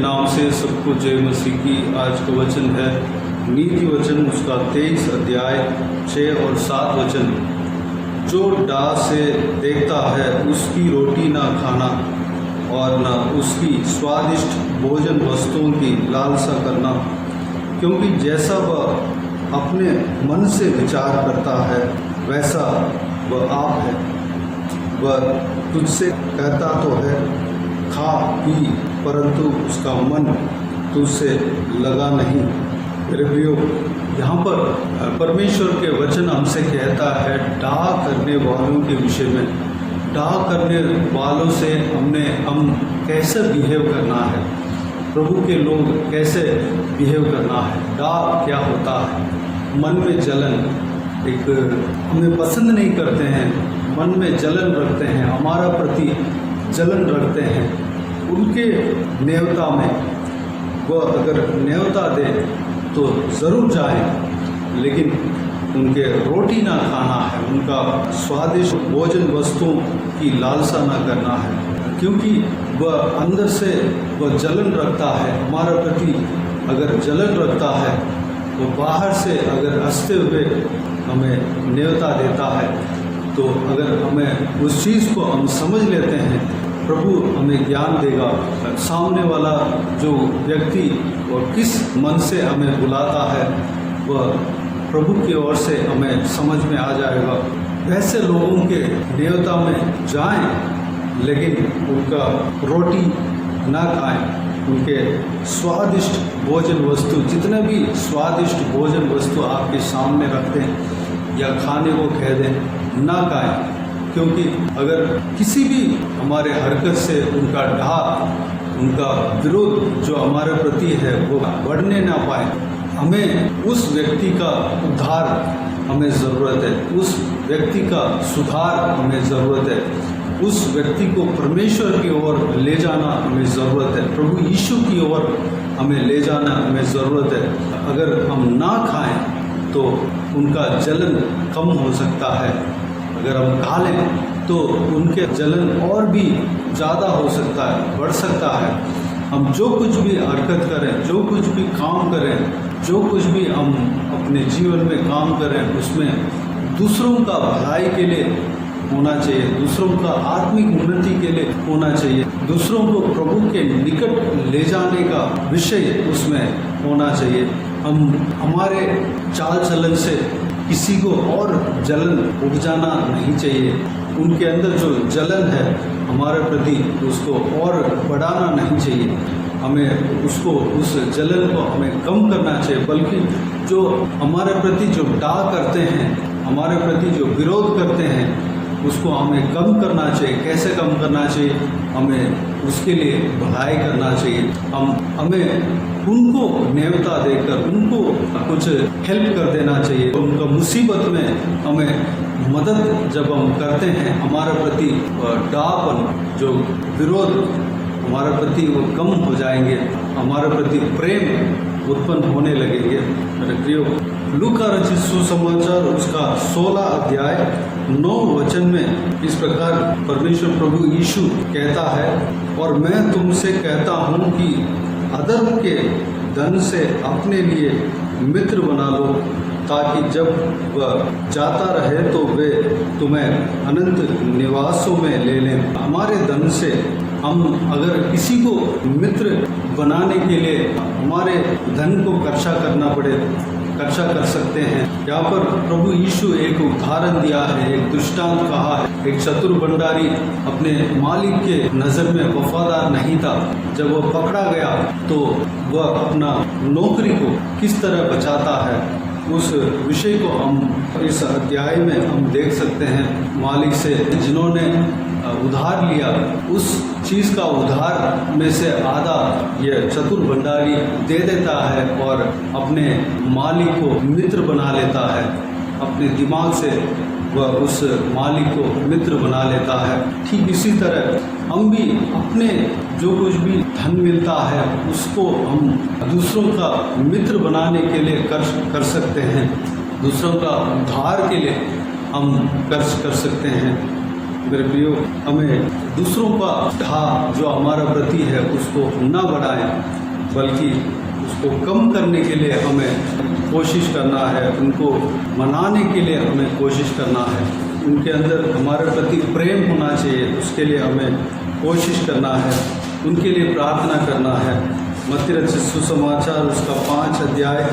नाम से सबको जय मसीह की। आज का वचन है नीति वचन उसका 23 अध्याय 6 और 7 वचन। जो डाह से देखता है उसकी रोटी ना खाना और न उसकी स्वादिष्ट भोजन वस्तुओं की लालसा करना, क्योंकि जैसा वह अपने मन से विचार करता है वैसा वह आप है। वह तुझसे कहता तो है खा पी, परंतु उसका मन तुझसे लगा नहीं। मेरे प्रियो, यहाँ पर परमेश्वर के वचन हमसे कहता है डाह करने वालों के विषय में। डाह करने वालों से हम कैसे बिहेव करना है, प्रभु के लोग कैसे बिहेव करना है। डाह क्या होता है? मन में जलन, एक हमें पसंद नहीं करते हैं, मन में जलन रखते हैं, हमारा प्रति जलन रखते हैं। उनके नेवता में वह अगर नेवता दे तो ज़रूर जाएं, लेकिन उनके रोटी ना खाना है, उनका स्वादिष्ट भोजन वस्तुओं की लालसा ना करना है, क्योंकि वह अंदर से वह जलन रखता है। हमारा प्रति अगर जलन रखता है तो बाहर से अगर हंसते हुए हमें नेवता देता है, तो अगर हमें उस चीज़ को हम समझ लेते हैं, प्रभु हमें ज्ञान देगा। सामने वाला जो व्यक्ति और किस मन से हमें बुलाता है वह प्रभु की ओर से हमें समझ में आ जाएगा। वैसे लोगों के नेवता में जाएं, लेकिन उनका रोटी ना खाएं। उनके स्वादिष्ट भोजन वस्तु, जितने भी स्वादिष्ट भोजन वस्तु आपके सामने रखते हैं या खाने को कह दें, ना खाएं। क्योंकि अगर किसी भी हमारे हरकत से उनका डाह, उनका विरोध जो हमारे प्रति है वो बढ़ने ना पाए, हमें उस व्यक्ति का उद्धार हमें ज़रूरत है, उस व्यक्ति का सुधार हमें ज़रूरत है, उस व्यक्ति को परमेश्वर की ओर ले जाना हमें ज़रूरत है, प्रभु यीशु की ओर हमें ले जाना हमें ज़रूरत है। अगर हम ना खाएं तो उनका जलन कम हो सकता है, अगर हम खा लें तो उनके जलन और भी ज़्यादा हो सकता है, बढ़ सकता है। हम जो कुछ भी हरकत करें, जो कुछ भी काम करें, जो कुछ भी हम अपने जीवन में काम करें, उसमें दूसरों का भलाई के लिए होना चाहिए, दूसरों का आत्मिक उन्नति के लिए होना चाहिए, दूसरों को प्रभु के निकट ले जाने का विषय उसमें होना चाहिए। हम हमारे चाल चलन से किसी को और जलन उपजाना नहीं चाहिए। उनके अंदर जो जलन है हमारे प्रति, उसको और बढ़ाना नहीं चाहिए। हमें उसको, उस जलन को हमें कम करना चाहिए, बल्कि जो हमारे प्रति जो डाह करते हैं, हमारे प्रति जो विरोध करते हैं, उसको हमें कम करना चाहिए। कैसे कम करना चाहिए? हमें उसके लिए भलाई करना चाहिए। हमें उनको नेवता देकर उनको कुछ हेल्प कर देना चाहिए। उनका मुसीबत में हमें मदद जब हम करते हैं, हमारे प्रति डाहपन, जो विरोध हमारे प्रति वो कम हो जाएंगे, हमारे प्रति प्रेम उत्पन्न होने लगेंगे। मेरे प्रियो, लूका रचित सुसमाचार उसका 16 अध्याय 9 वचन में इस प्रकार परमेश्वर प्रभु यीशु कहता है, और मैं तुमसे कहता हूँ कि अधर्म के धन से अपने लिए मित्र बना लो, ताकि जब वह जाता रहे तो वे तुम्हें अनंत निवासों में ले लें। हमारे धन से हम अगर किसी को मित्र बनाने के लिए हमारे धन को खर्चा करना पड़े, खर्चा कर सकते हैं। यहाँ पर प्रभु यीशु एक उदाहरण दिया है, एक दृष्टांत कहा है। एक चतुर भंडारी अपने मालिक के नज़र में वफादार नहीं था। जब वह पकड़ा गया तो वह अपना नौकरी को किस तरह बचाता है, उस विषय को हम इस अध्याय में हम देख सकते हैं। मालिक से जिन्होंने उधार लिया, उस चीज़ का उधार में से आधा ये चतुर भंडारी दे देता है और अपने मालिक को मित्र बना लेता है। अपने दिमाग से वह उस मालिक को मित्र बना लेता है। ठीक इसी तरह हम भी अपने जो कुछ भी धन मिलता है उसको हम दूसरों का मित्र बनाने के लिए कर सकते हैं, दूसरों का उद्धार के लिए हम खर्च कर सकते हैं। मेरे प्रियो, हमें दूसरों का ढाह जो हमारा प्रति है उसको न बढ़ाएं, बल्कि उसको कम करने के लिए हमें कोशिश करना है, उनको मनाने के लिए हमें कोशिश करना है, उनके अंदर हमारे प्रति प्रेम होना चाहिए, उसके लिए हमें कोशिश करना है, उनके लिए प्रार्थना करना है। मत्ती रचित सुसमाचार उसका 5 अध्याय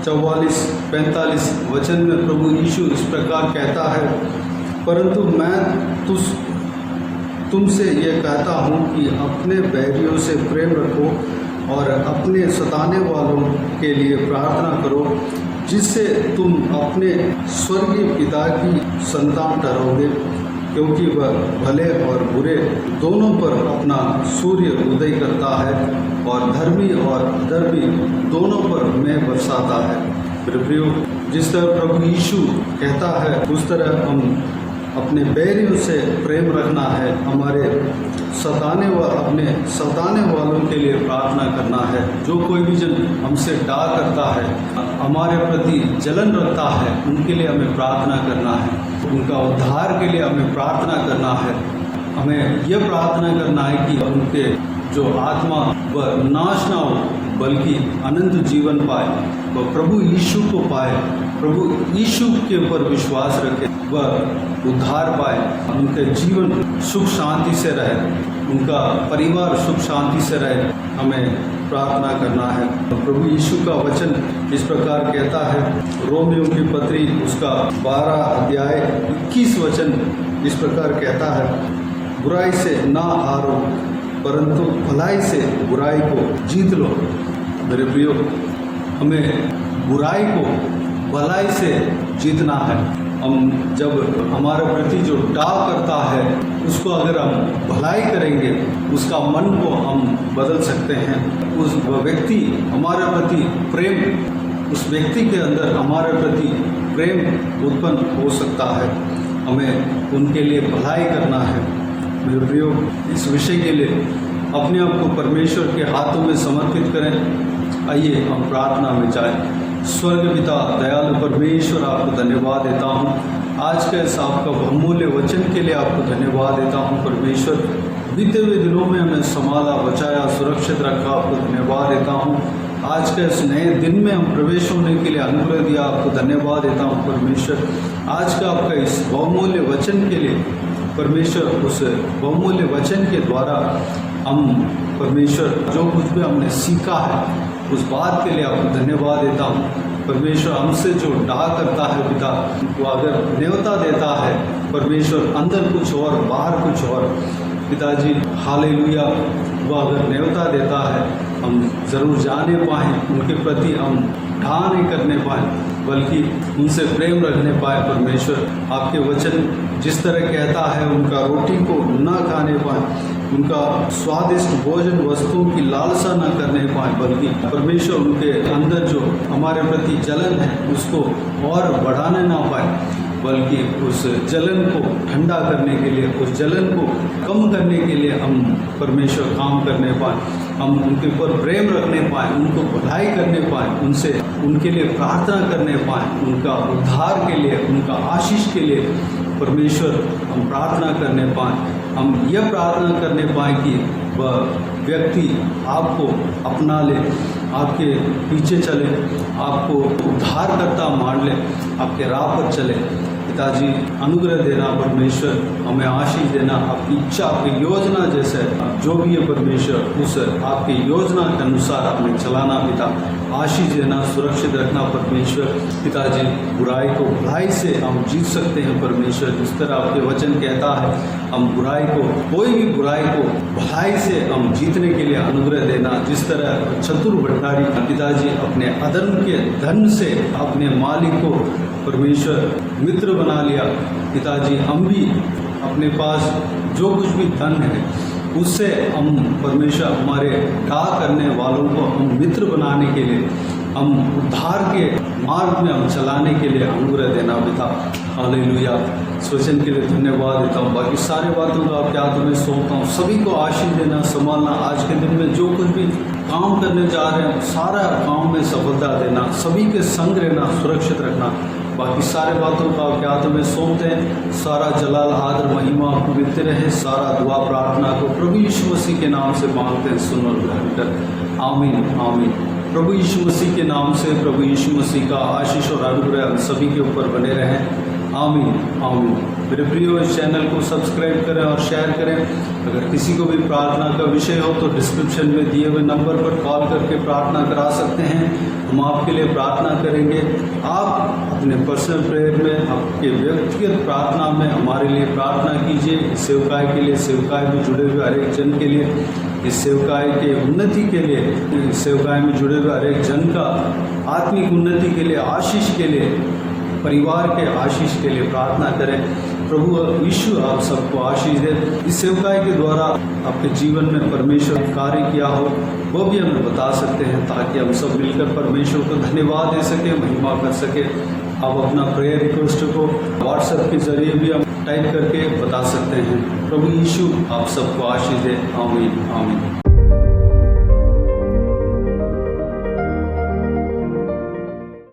44-45 वचन में प्रभु यीशु इस प्रकार कहता है, परंतु मैं तुमसे ये कहता हूँ कि अपने बैरियों से प्रेम रखो और अपने सताने वालों के लिए प्रार्थना करो, जिससे तुम अपने स्वर्गीय पिता की संतान ठहरोगे, क्योंकि वह भले और बुरे दोनों पर अपना सूर्य उदय करता है और धर्मी और अधर्मी दोनों पर मेघ बरसाता है। प्रियो, जिस तरह प्रभु यीशु कहता है उस तरह हम अपने बैरियों से प्रेम रखना है, हमारे अपने सताने वालों के लिए प्रार्थना करना है। जो कोई भी जन हमसे डाह करता है, हमारे प्रति जलन रखता है, उनके लिए हमें प्रार्थना करना है, उनका उद्धार के लिए हमें प्रार्थना करना है। हमें यह प्रार्थना करना है कि उनके जो आत्मा वह नाश ना हो बल्कि अनंत जीवन पाए, वह प्रभु यीशु को पाए, प्रभु यीशु के ऊपर विश्वास रखे, वह उद्धार पाए, उनके जीवन सुख शांति से रहे, उनका परिवार सुख शांति से रहे। हमें प्रार्थना करना है। प्रभु यीशु का वचन इस प्रकार कहता है, रोमियों की पत्री उसका 12 अध्याय 21 वचन इस प्रकार कहता है, बुराई से ना हारो परंतु भलाई से बुराई को जीत लो। मेरे प्रियो, हमें बुराई को भलाई से जीतना है। हम जब हमारे प्रति जो डाह करता है उसको अगर हम भलाई करेंगे, उसका मन को हम बदल सकते हैं। उस व्यक्ति हमारे प्रति प्रेम, उस व्यक्ति के अंदर हमारे प्रति प्रेम उत्पन्न हो सकता है। हमें उनके लिए भलाई करना है। मेरे प्रियो, इस विषय के लिए अपने आप को परमेश्वर के हाथों में समर्पित करें। आइए हम प्रार्थना में जाएं। स्वर्ग पिता दयालु परमेश्वर, आपको धन्यवाद देता हूँ आज के इस आपका बहुमूल्य वचन के लिए आपको धन्यवाद देता हूँ परमेश्वर। बीते हुए दिनों में हमें संभाला, बचाया, सुरक्षित रखा, आपको धन्यवाद देता हूँ। आज के इस नए दिन में हम प्रवेश होने के लिए अनुग्रह दिया, आपको धन्यवाद देता हूँ परमेश्वर। आज का आपका इस बहुमूल्य वचन के लिए परमेश्वर, उस बहुमूल्य वचन के द्वारा हम परमेश्वर जो कुछ भी हमने सीखा है उस बात के लिए आपको धन्यवाद देता हूँ परमेश्वर। हमसे जो डाह करता है पिता, वो अगर न्योता देता है परमेश्वर, अंदर कुछ और बाहर कुछ और, पिताजी हालेलुया, वो अगर न्योता देता है हम ज़रूर जाने पाएँ, उनके प्रति हम डाह नहीं करने पाएँ बल्कि उनसे प्रेम रखने पाए परमेश्वर। आपके वचन जिस तरह कहता है उनका रोटी को ना खाने पाए, उनका स्वादिष्ट भोजन वस्तुओं की लालसा न करने पाए, बल्कि परमेश्वर उनके अंदर जो हमारे प्रति जलन है उसको और बढ़ाने ना पाए, बल्कि उस जलन को ठंडा करने के लिए, उस जलन को कम करने के लिए हम परमेश्वर काम करने पाए, हम उनके ऊपर प्रेम रखने पाएँ, उनको भलाई करने पाएँ, उनसे उनके लिए प्रार्थना करने पाएँ, उनका उद्धार के लिए, उनका आशीष के लिए परमेश्वर हम प्रार्थना करने पाएँ। हम यह प्रार्थना करने पाएँ कि वह व्यक्ति आपको अपना ले, आपके पीछे चले, आपको उद्धार करता मान ले, आपके राह पर चले। पिताजी अनुग्रह देना परमेश्वर, हमें आशीष देना, आपकी इच्छा, आपकी योजना जैसे जो भी है परमेश्वर, उस आपकी योजना के अनुसार हमें चलाना पिता। आशीष देना, सुरक्षित रखना परमेश्वर। पिताजी, बुराई को भलाई से हम जीत सकते हैं परमेश्वर। जिस तरह आपके वचन कहता है हम बुराई को, कोई भी बुराई को भलाई से हम जीतने के लिए अनुग्रह देना। जिस तरह चतुर भंडारी पिताजी अपने अधर्म के धन से अपने मालिक को परमेश्वर मित्र बना लिया, पिताजी हम भी अपने पास जो कुछ भी धन है उससे हम परमेश्वर हमारे डाह करने वालों को हम मित्र बनाने के लिए, हम उद्धार के मार्ग में हम चलाने के लिए अनुग्रह देना पिता। हालेलुया। इस वचन के लिए धन्यवाद देता हूँ। बाकी सारे बातों को आपके हाथों में सौंपता हूँ। सभी को आशीष देना, संभालना। आज के दिन में जो कुछ भी काम करने जा रहे हैं सारा काम में सफलता देना, सभी के संग रहना, सुरक्षित रखना। बाकी सारे बातों का आपके हाथों में सौंपते हैं। सारा जलाल आदर महिमा आपको मिलते रहे। सारा दुआ प्रार्थना को प्रभु यीशु मसीह के नाम से मांगते हैं, सुन और ग्रहण कर। आमीन आमीन। प्रभु यीशु मसीह के नाम से प्रभु यीशु मसीह का आशीष और अनुग्रह हम सभी के ऊपर बने रहें। आमीन आमीन। मेरे प्रियो, इस चैनल को सब्सक्राइब करें और शेयर करें। अगर किसी को भी प्रार्थना का विषय हो तो डिस्क्रिप्शन में दिए हुए नंबर पर कॉल करके प्रार्थना करा सकते हैं। हम आपके लिए प्रार्थना करेंगे। आप अपने पर्सनल प्रेयर में, आपके व्यक्तिगत प्रार्थना में हमारे लिए प्रार्थना कीजिए। इस सेवकाई के लिए, सेवकाई में जुड़े हुए हर एक जन के लिए, इस सेवकाई के उन्नति के लिए, इस सेवकाई में जुड़े हुए हर एक जन का आत्मिक उन्नति के लिए, आशीष के लिए, परिवार के आशीष के लिए प्रार्थना करें। प्रभु यीशु आप सबको आशीष दे। इस सेवकाई के द्वारा आपके जीवन में परमेश्वर ने कार्य किया हो वो भी हमें बता सकते हैं, ताकि हम सब मिलकर परमेश्वर को धन्यवाद दे सके, महिमा कर सके। आप अपना प्रेयर रिक्वेस्ट को व्हाट्सएप के जरिए भी हम टाइप करके बता सकते हैं। प्रभु यीशु आप सबको आशीष दे। आमीन आमीन।